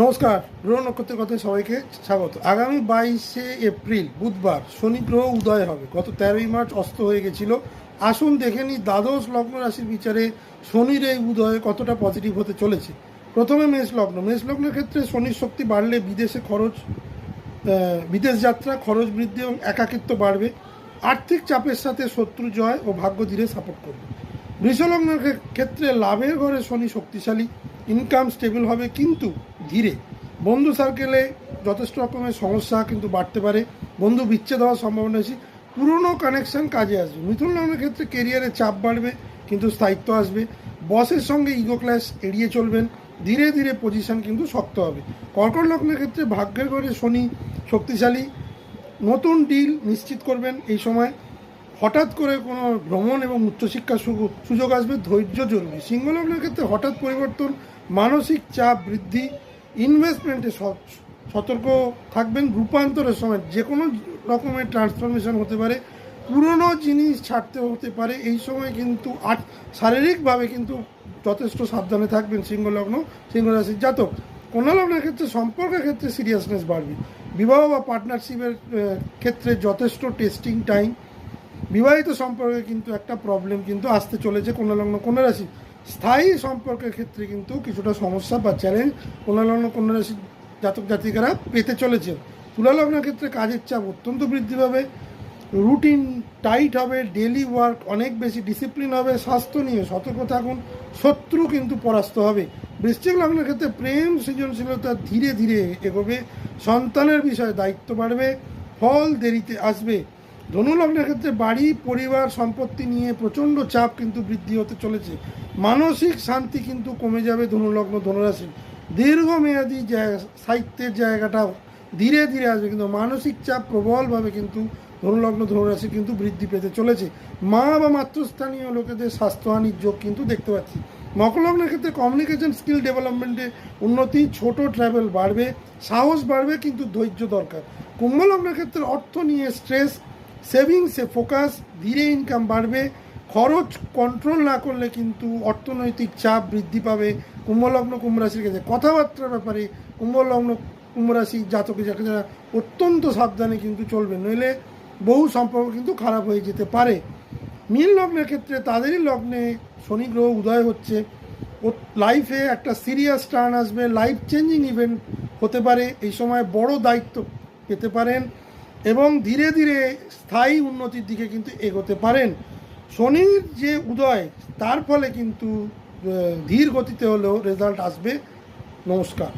নমস্কার, গ্রহ নক্ষত্রের কথায় সবাইকে স্বাগত। আগামী 22শে এপ্রিল বুধবার শনি গ্রহ উদয় হবে। গত 13ই মার্চ অস্ত হয়ে গেছিল। আসুন দেখে নিই দ্বাদশ লগ্ন রাশির বিচারে শনির এই উদয়ে কতটা পজিটিভ হতে চলেছে। প্রথমে মেষ লগ্ন। মেষ লগ্নের ক্ষেত্রে শনির শক্তি বাড়লে বিদেশে খরচ, বিদেশ যাত্রা, খরচ বৃদ্ধি এবং একাকিত্ব বাড়বে। আর্থিক চাপের সাথে শত্রু জয় ও ভাগ্য ধীরে সাপোর্ট করবে। বৃষলগ্নের ক্ষেত্রে লাভের ঘরে শনি শক্তিশালী, ইনকাম স্টেবল হবে কিন্তু ধীরে। বন্ধু সার্কেলে যথেষ্ট রকমের সমস্যা কিন্তু বাড়তে পারে, বন্ধু বিচ্ছেদ হওয়ার সম্ভাবনা বেশি। পুরনো কানেকশন কাজে আসবে। মিথুন লগ্নের ক্ষেত্রে কেরিয়ারে চাপ বাড়বে কিন্তু স্থায়িত্ব আসবে। বসের সঙ্গে ইগো ক্ল্যাশ এড়িয়ে চলবেন, ধীরে ধীরে পজিশন কিন্তু শক্ত হবে। কর্কট লগ্নের ক্ষেত্রে ভাগ্যের ঘরে শনি শক্তিশালী, নতুন ডিল নিশ্চিত করবেন এই সময়। হঠাৎ করে কোনো ভ্রমণ এবং উচ্চশিক্ষার সুযোগ আসবে, ধৈর্য জরুরি। সিংহ লগ্নের ক্ষেত্রে হঠাৎ পরিবর্তন, মানসিক চাপ বৃদ্ধি, ইনভেস্টমেন্টে সতর্ক থাকবেন। রূপান্তরের সময় যে কোনো রকমের ট্রান্সফরমেশন হতে পারে, পুরনো জিনিস ছাড়তে হতে পারে এই সময়, কিন্তু শারীরিকভাবে কিন্তু যথেষ্ট সাবধানে থাকবেন সিংহ লগ্ন, সিংহ রাশির জাতক। কন্যা লগ্নের ক্ষেত্রে সম্পর্কের ক্ষেত্রে সিরিয়াসনেস বাড়বে। বিবাহ বা পার্টনারশিপের ক্ষেত্রে যথেষ্ট টেস্টিং টাইম। বিবাহিত সম্পর্কে কিন্তু একটা প্রবলেম কিন্তু আসতে চলেছে কন্যা লগ্ন কন্যা রাশি। স্থায়ী সম্পর্কের ক্ষেত্রে কিন্তু কিছুটা সমস্যা বা চ্যালেঞ্জ কন্যা লগ্ন কন্যা রাশির জাতক জাতিকারা পেতে চলেছে। তুলা লগ্নের ক্ষেত্রে কাজের চাপ অত্যন্ত বৃদ্ধি পাবে, রুটিন টাইট হবে, ডেলি ওয়ার্ক অনেক বেশি, ডিসিপ্লিন হবে। স্বাস্থ্য নিয়ে সতর্ক থাকুন, শত্রু কিন্তু পরাস্ত হবে। বৃশ্চিক লগ্নের ক্ষেত্রে প্রেম সৃজনশীলতা ধীরে ধীরে এগোবে, সন্তানের বিষয়ে দায়িত্ব বাড়বে, ফল দেরিতে আসবে। ধনু লগ্নের ক্ষেত্রে বাড়ি, পরিবার, সম্পত্তি নিয়ে প্রচণ্ড চাপ কিন্তু বৃদ্ধি হতে চলেছে। মানসিক শান্তি কিন্তু কমে যাবে ধনু লগ্ন ধনুরাশি। দীর্ঘমেয়াদী সাহিত্যের জায়গাটা ধীরে ধীরে আসবে, কিন্তু মানসিক চাপ প্রবলভাবে কিন্তু ধনুলগ্ন ধনুরাশি কিন্তু বৃদ্ধি পেতে চলেছে। মা বা মাতৃস্থানীয় লোকেদের স্বাস্থ্যহানির যোগ কিন্তু দেখতে পাচ্ছি। মকর লগ্নের ক্ষেত্রে কমিউনিকেশন স্কিল ডেভেলপমেন্টে উন্নতি, ছোট ট্রাভেল বাড়বে, সাহস বাড়বে কিন্তু ধৈর্য দরকার। কুম্ভ লগ্নের ক্ষেত্রে অর্থ নিয়ে স্ট্রেস, সেভিংসে ফোকাস, ধীরে ইনকাম বাড়বে। খরচ কন্ট্রোল না করলে কিন্তু অর্থনৈতিক চাপ বৃদ্ধি পাবে কুম্ভলগ্ন কুম্ভ রাশির ক্ষেত্রে। কথাবার্তার ব্যাপারে কুম্ভলগ্ন কুম্ভ রাশি জাতকে যারা অত্যন্ত সাবধানে কিন্তু চলবে, নইলে বহু সম্পর্ক কিন্তু খারাপ হয়ে যেতে পারে। মীন লগ্নের ক্ষেত্রে তাদেরই লগ্নে শনি গ্রহ উদয় হচ্ছে। লাইফে একটা সিরিয়াস টার্ন আসবে, লাইফ চেঞ্জিং ইভেন্ট হতে পারে এই সময়, বড় দায়িত্ব পেতে পারেন এবং ধীরে ধীরে স্থায়ী উন্নতির দিকে কিন্তু এগোতে পারেন। শনির যে উদয় তার ফলে কিন্তু ধীর গতিতে হলেও রেজাল্ট আসবে। নমস্কার।